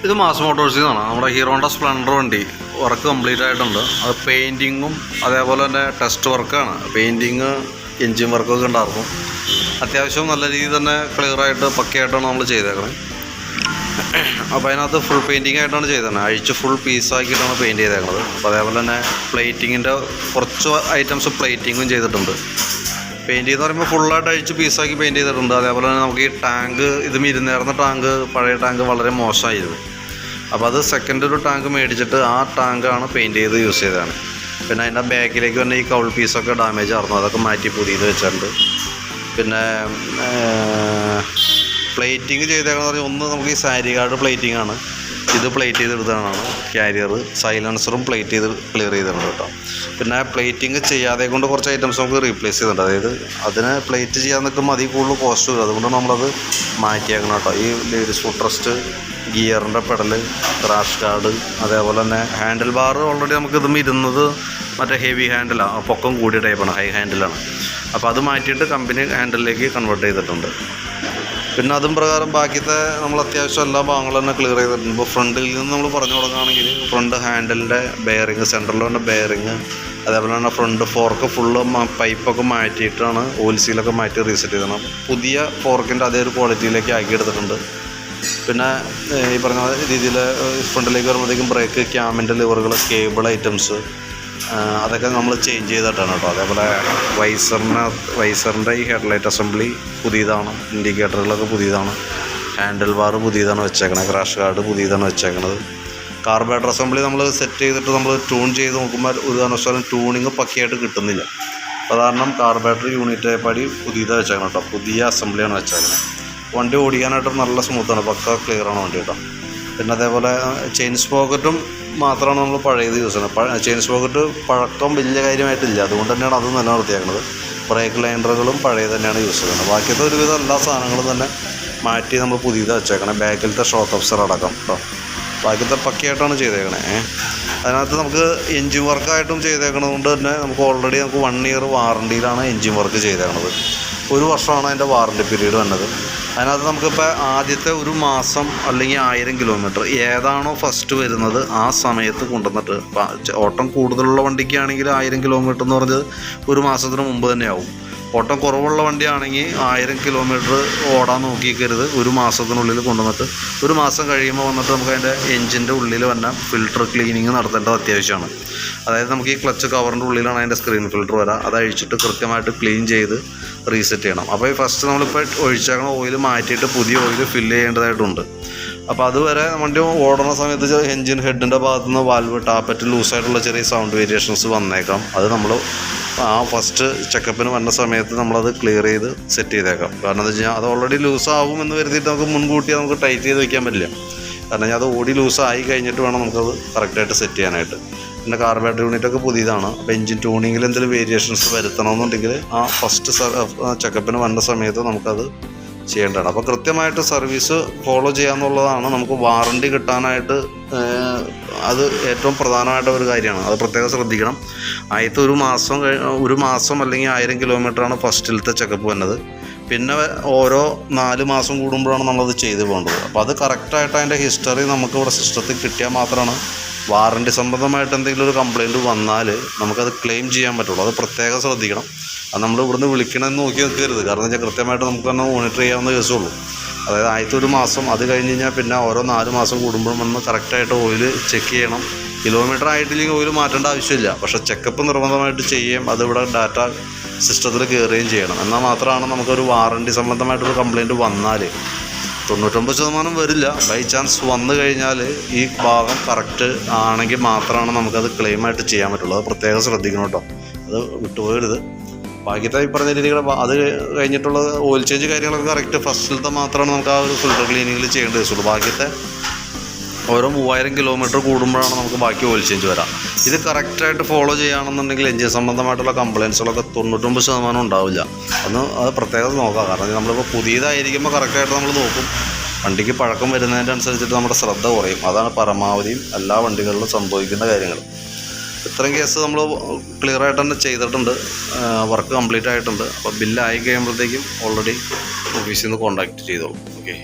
ഇത് മാസ് മോട്ടോഴ്സിൽ നിന്നാണ്. നമ്മുടെ ഹീറോണ്ട സ്പ്ലെൻഡർ വണ്ടി വർക്ക് കംപ്ലീറ്റ് ആയിട്ടുണ്ട്. അത് പെയിൻറ്റിങ്ങും അതേപോലെ തന്നെ ടെസ്റ്റ് വർക്കാണ്. പെയിൻറ്റിങ്, എൻജിൻ വർക്കൊക്കെ ഉണ്ടായിരുന്നു. അത്യാവശ്യം നല്ല രീതിയിൽ തന്നെ ക്ലിയറായിട്ട് പക്കയായിട്ടാണ് നമ്മൾ ചെയ്തേക്കുന്നത്. അപ്പോൾ അതിനകത്ത് ഫുൾ പെയിൻറ്റിങ് ആയിട്ടാണ് ചെയ്തത്. അഴിച്ച് ഫുൾ പീസാക്കിയിട്ടാണ് പെയിൻറ്റ് ചെയ്തേക്കുന്നത്. അപ്പോൾ അതേപോലെ തന്നെ പ്ലേറ്റിങ്ങിൻ്റെ കുറച്ച് ഐറ്റംസ് പ്ലേറ്റിങ്ങും ചെയ്തിട്ടുണ്ട്. പെയിൻറ്റ് എന്ന് പറയുമ്പോൾ ഫുള്ളായിട്ട് അഴിച്ച് പീസാക്കി പെയിൻറ്റ് ചെയ്തിട്ടുണ്ട്. അതേപോലെ തന്നെ നമുക്ക് ഈ ടാങ്ക്, ഇത് ഇരുന്നേർന്ന ടാങ്ക്, പഴയ ടാങ്ക് വളരെ മോശമായിരുന്നു. അപ്പോൾ അത് സെക്കൻഡ് ഒരു ടാങ്ക് മേടിച്ചിട്ട് ആ ടാങ്കാണ് പെയിൻറ്റ് ചെയ്ത് യൂസ് ചെയ്തതാണ്. പിന്നെ അതിൻ്റെ ബാക്കിലേക്ക് തന്നെ ഈ കൗൾ പീസൊക്കെ ഡാമേജ് ആയിരുന്നു. അതൊക്കെ മാറ്റി പുതിയത് വെച്ചിട്ടുണ്ട്. പിന്നെ പ്ലേറ്റിങ് ചെയ്തേക്കെന്ന് പറഞ്ഞാൽ ഒന്ന് നമുക്ക് ഈ സാരി കാർഡ് പ്ലേറ്റിംഗ് ആണ്. ഇത് പ്ലേറ്റ് ചെയ്തെടുത്തതാണ്. ക്യാരിയർ, സൈലൻസറും പ്ലേറ്റ് ചെയ്ത് ക്ലിയർ ചെയ്തിട്ടുണ്ട് കേട്ടോ. പിന്നെ പ്ലേറ്റിങ് ചെയ്യാതെ കൊണ്ട് കുറച്ച് ഐറ്റംസ് നമുക്ക് റീപ്ലേസ് ചെയ്തിട്ടുണ്ട്. അതായത് അതിന് പ്ലേറ്റ് ചെയ്യാൻ നിൽക്കുമ്പോൾ അതിൽ കൂടുതൽ കോസ്റ്റ് വരും. അതുകൊണ്ട് നമ്മളത് മാറ്റിയേക്കണം കേട്ടോ. ഈ ലേഡീസ് ഫുഡ് റെസ്റ്റ്, ഗിയറിൻ്റെ പെഡല്, ക്രാഷ് ഗാർഡ്, അതേപോലെ തന്നെ ഹാൻഡിൽ ബാർ ഓൾറെഡി നമുക്ക് ഇതും ഇരുന്നത് മറ്റേ ഹെവി ഹാൻഡിലാണ്, പൊക്കം കൂടിയ ടൈപ്പാണ്, ഹൈ ഹാൻഡിലാണ്. അപ്പോൾ അത് മാറ്റിയിട്ട് കമ്പനി ഹാൻഡിലേക്ക് കൺവേർട്ട് ചെയ്തിട്ടുണ്ട്. പിന്നെ അതും പ്രകാരം ബാക്കിയത്തെ നമ്മൾ അത്യാവശ്യം എല്ലാ ഭാഗങ്ങളും തന്നെ ക്ലിയർ ചെയ്തിട്ടുണ്ട്. ഇപ്പോൾ ഫ്രണ്ടിൽ നിന്ന് നമ്മൾ പറഞ്ഞു തുടങ്ങുകയാണെങ്കിൽ ഫ്രണ്ട് ഹാൻഡിലിൻ്റെ ബെയറിങ്, സെൻട്രലിൽ തന്നെ ബെയറിങ്, അതേപോലെ തന്നെ ഫ്രണ്ട് ഫോർക്ക് ഫുള്ള് പൈപ്പൊക്കെ മാറ്റിയിട്ടാണ് ഓയിൽ സീലൊക്കെ മാറ്റി റീസെറ്റ് ചെയ്തത്. പുതിയ ഫോർക്കിൻ്റെ അതേ ഒരു ക്വാളിറ്റിയിലേക്ക് ആക്കിയെടുത്തിട്ടുണ്ട്. പിന്നെ ഈ പറഞ്ഞ രീതിയിൽ ഫ്രണ്ടിലേക്ക് വരുമ്പോഴത്തേക്കും ബ്രേക്ക്, ക്യാമിൻ്റെ ലിവറുകൾ, കേബിൾ ഐറ്റംസ് അതൊക്കെ നമ്മൾ ചേഞ്ച് ചെയ്തിട്ടാണ് കേട്ടോ. അതേപോലെ വൈസറിൻ്റെ ഈ ഹെഡ്ലൈറ്റ് അസംബ്ലി പുതിയതാണ്. ഇൻഡിക്കേറ്ററുകളൊക്കെ പുതിയതാണ്. ഹാൻഡിൽ ബാർ പുതിയതാണ് വെച്ചേക്കണത്. ക്രാഷ് ഗാർഡ് പുതിയതാണ് വെച്ചേക്കണത്. കാർബറേറ്റർ അസംബ്ലി നമ്മൾ സെറ്റ് ചെയ്തിട്ട് നമ്മൾ ട്യൂൺ ചെയ്ത് നോക്കുമ്പോൾ ഒരു കാരണവശാലും ട്യൂണിങ് പക്കയായിട്ട് കിട്ടുന്നില്ല. അത് കാരണം കാർബറേറ്റർ യൂണിറ്റ് പടി പുതിയതാണ് വെച്ചേക്കണം കേട്ടോ. പുതിയ അസംബ്ലിയാണ് വെച്ചേക്കുന്നത്. വണ്ടി ഓടിക്കാനായിട്ട് നല്ല സ്മൂത്താണ്, പക്ക ക്ലിയറാണ് വണ്ടി കേട്ടോ. പിന്നെ അതേപോലെ ചെയിൻ സ്പോക്കറ്റും മാത്രമാണ് നമ്മൾ പഴയത് യൂസ് ചെയ്യുന്നത്. ചെയിൻ സ്പോക്കറ്റ് പഴക്കം വലിയ കാര്യമായിട്ടില്ല, അതുകൊണ്ട് തന്നെയാണ് അത് നല്ല വൃത്തിയാക്കുന്നത്. ബ്രേക്ക് ലൈൻഡറുകളും പഴയ തന്നെയാണ് യൂസ് ചെയ്യുന്നത്. ബാക്കിയത്തെ ഒരുവിധം എല്ലാ സാധനങ്ങളും തന്നെ മാറ്റി നമ്മൾ പുതിയതാണ് വെച്ചേക്കണം. ബാക്കിലത്തെ ഷോക്ക് അബ്സർ അടക്കം കേട്ടോ. ബാക്കിയത്തെ പക്കയായിട്ടാണ് ചെയ്തേക്കണേ. അതിനകത്ത് നമുക്ക് എൻജിൻ വർക്കായിട്ടും ചെയ്തേക്കണത് കൊണ്ട് തന്നെ നമുക്ക് ഓൾറെഡി നമുക്ക് 1 ഇയർ വാറണ്ടിയിലാണ് എൻജിൻ വർക്ക് ചെയ്തേക്കണത്. 1 വർഷമാണ് അതിൻ്റെ വാറണ്ടി പീരീഡ് വന്നത്. അതിനകത്ത് നമുക്കിപ്പോൾ ആദ്യത്തെ ഒരു മാസം അല്ലെങ്കിൽ 1000 കിലോമീറ്റർ ഏതാണോ ഫസ്റ്റ് വരുന്നത് ആ സമയത്ത് കൊണ്ടുവന്നിട്ട്, ഓട്ടം കൂടുതലുള്ള വണ്ടിക്കാണെങ്കിൽ 1000 കിലോമീറ്റർ എന്ന് പറഞ്ഞത് ഒരു മാസത്തിന് മുമ്പ് തന്നെയാവും. ഓട്ടം കുറവുള്ള വണ്ടിയാണെങ്കിൽ 1000 കിലോമീറ്റർ ഓടാൻ നോക്കിക്കരുത്. ഒരു മാസത്തിനുള്ളിൽ കൊണ്ടുവന്നിട്ട് ഒരു മാസം കഴിയുമ്പോൾ വന്നിട്ട് നമുക്ക് അതിൻ്റെ എൻജിൻ്റെ ഉള്ളിൽ വന്ന ഫിൽട്ടർ ക്ലീനിങ് നടത്തേണ്ടത് അത്യാവശ്യമാണ്. അതായത് നമുക്ക് ഈ ക്ലച്ച് കവറിൻ്റെ ഉള്ളിലാണ് അതിൻ്റെ സ്ക്രീൻ ഫിൽട്ടർ വരിക. അത് അഴിച്ചിട്ട് കൃത്യമായിട്ട് ക്ലീൻ ചെയ്ത് റീസെറ്റ് ചെയ്യണം. അപ്പോൾ ഈ ഫസ്റ്റ് നമ്മളിപ്പോൾ ഒഴിച്ചേക്കണ ഓയിൽ മാറ്റിയിട്ട് പുതിയ ഓയിൽ ഫില്ല് ചെയ്യേണ്ടതായിട്ടുണ്ട്. അപ്പോൾ അതുവരെ വണ്ടി ഓടുന്ന സമയത്ത് എൻജിൻ ഹെഡിൻ്റെ ഭാഗത്തു നിന്ന് വാൽവ് ടാപ്പറ്റ് ലൂസായിട്ടുള്ള ചെറിയ സൗണ്ട് വേരിയേഷൻസ് വന്നേക്കാം. അത് നമ്മൾ ആ ഫസ്റ്റ് ചെക്കപ്പിന് വന്ന സമയത്ത് നമ്മളത് ക്ലിയർ ചെയ്ത് സെറ്റ് ചെയ്തേക്കാം. കാരണം എന്താ വെച്ച് കഴിഞ്ഞാൽ അത് ഓൾറെഡി ലൂസാവും എന്ന് കരുതിയിട്ട് നമുക്ക് മുൻകൂട്ടി നമുക്ക് ടൈറ്റ് ചെയ്ത് വയ്ക്കാൻ പറ്റില്ല. കാരണം അത് ഓടി ലൂസായി കഴിഞ്ഞിട്ട് വേണം നമുക്കത് കറക്റ്റായിട്ട് സെറ്റ് ചെയ്യാനായിട്ട്. പിന്നെ കാർബറേറ്റർ യൂണിറ്റൊക്കെ പുതിയതാണ്. അപ്പോൾ എൻജിൻ ട്യൂണിങ്ങിൽ എന്തെങ്കിലും വേരിയേഷൻസ് വരുത്തണമെന്നുണ്ടെങ്കിൽ ആ ഫസ്റ്റ് ചെക്കപ്പിന് വന്ന സമയത്ത് നമുക്കത് ചെയ്യേണ്ടതാണ്. അപ്പോൾ കൃത്യമായിട്ട് സർവീസ് ഫോളോ ചെയ്യാമെന്നുള്ളതാണ് നമുക്ക് വാറണ്ടി കിട്ടാനായിട്ട് അത് ഏറ്റവും പ്രധാനമായിട്ട് ഒരു കാര്യമാണ്. അത് പ്രത്യേകം ശ്രദ്ധിക്കണം. ആദ്യത്തെ ഒരു മാസം അല്ലെങ്കിൽ 1000 കിലോമീറ്ററാണ് ഫസ്റ്റിലത്തെ ചെക്കപ്പ് വന്നത്. പിന്നെ ഓരോ 4 മാസം കൂടുമ്പോഴാണ് നമ്മളത് ചെയ്തു പോകേണ്ടത്. അപ്പോൾ അത് കറക്റ്റായിട്ട് അതിൻ്റെ ഹിസ്റ്ററി നമുക്ക് ഇവിടെ സിസ്റ്റത്തിൽ കിട്ടിയാൽ മാത്രമാണ് വാറണ്ടി സംബന്ധമായിട്ട് എന്തെങ്കിലും ഒരു കംപ്ലയിൻറ്റ് വന്നാൽ നമുക്കത് ക്ലെയിം ചെയ്യാൻ പറ്റുള്ളൂ. അത് പ്രത്യേകം ശ്രദ്ധിക്കണം. അത് നമ്മൾ ഇവിടുന്ന് വിളിക്കണമെന്ന് നോക്കി നിൽക്കരുത്. കാരണം വെച്ചാൽ കൃത്യമായിട്ട് നമുക്ക് തന്നെ മോണിറ്റർ ചെയ്യാവുന്ന കേസുള്ളൂ. അതായത് ആദ്യത്തെ ഒരു മാസം, അത് കഴിഞ്ഞ് കഴിഞ്ഞാൽ പിന്നെ ഓരോ 4 മാസം കൂടുമ്പോഴും വന്ന് കറക്റ്റായിട്ട് ഓയിൽ ചെക്ക് ചെയ്യണം. കിലോമീറ്റർ ആയിട്ടില്ലെങ്കിൽ ഓയിൽ മാറ്റേണ്ട ആവശ്യമില്ല. പക്ഷേ ചെക്കപ്പ് നിർബന്ധമായിട്ട് ചെയ്യുകയും അതിവിടെ ഡാറ്റ സിസ്റ്റത്തിൽ കയറുകയും ചെയ്യണം. എന്നാൽ മാത്രമാണ് നമുക്കൊരു വാറണ്ടി സംബന്ധമായിട്ടൊരു കംപ്ലയിൻറ്റ് വന്നാൽ 99% വരില്ല. ബൈ ചാൻസ് വന്നു കഴിഞ്ഞാൽ ഈ ഭാഗം കറക്റ്റ് ആണെങ്കിൽ മാത്രമാണ് നമുക്കത് ക്ലെയിമായിട്ട് ചെയ്യാൻ പറ്റുള്ളൂ. അത് പ്രത്യേകം ശ്രദ്ധിക്കണം കേട്ടോ. അത് വിട്ടുപോകരുത്. ബാക്കിയത്തെ ഈ പറഞ്ഞ രീതികൾ അത് കഴിഞ്ഞിട്ടുള്ള ഓയിൽ ചേഞ്ച് കാര്യങ്ങളൊക്കെ കറക്റ്റ് ഫസ്റ്റിലത്തെ മാത്രമാണ് നമുക്ക് ആ ഒരു ഫിൽട്ടർ ക്ലീനിങ്ങിൽ ചെയ്യേണ്ട കേസുള്ളൂ. ബാക്കിയത്തെ ഓരോ 3000 കിലോമീറ്റർ കൂടുമ്പോഴാണ് നമുക്ക് ബാക്കി ഓയിൽ ചേഞ്ച് വരാം. ഇത് കറക്റ്റായിട്ട് ഫോളോ ചെയ്യുകയാണെന്നുണ്ടെങ്കിൽ എൻജിൻ സംബന്ധമായിട്ടുള്ള കംപ്ലയിൻസുകളൊക്കെ 99% ഉണ്ടാവില്ല. അത് പ്രത്യേകം നോക്കാം. കാരണം നമ്മളിപ്പോൾ പുതിയതായിരിക്കുമ്പോൾ കറക്റ്റായിട്ട് നമ്മൾ നോക്കും. വണ്ടിക്ക് പഴക്കം വരുന്നതിൻ്റെ അനുസരിച്ചിട്ട് നമ്മുടെ ശ്രദ്ധ കുറയും. അതാണ് പരമാവധിയും എല്ലാ വണ്ടികളിലും സംഭവിക്കുന്ന കാര്യങ്ങൾ. ഇത്രയും കേസ് നമ്മൾ ക്ലിയറായിട്ട് തന്നെ ചെയ്തിട്ടുണ്ട്. വർക്ക് കംപ്ലീറ്റ് ആയിട്ടുണ്ട്. അപ്പോൾ ബില്ലായി കഴിയുമ്പോഴത്തേക്കും ഓൾറെഡി ഓഫീസിൽ നിന്ന് കോൺടാക്റ്റ് ചെയ്തോളൂ. ഓക്കെ.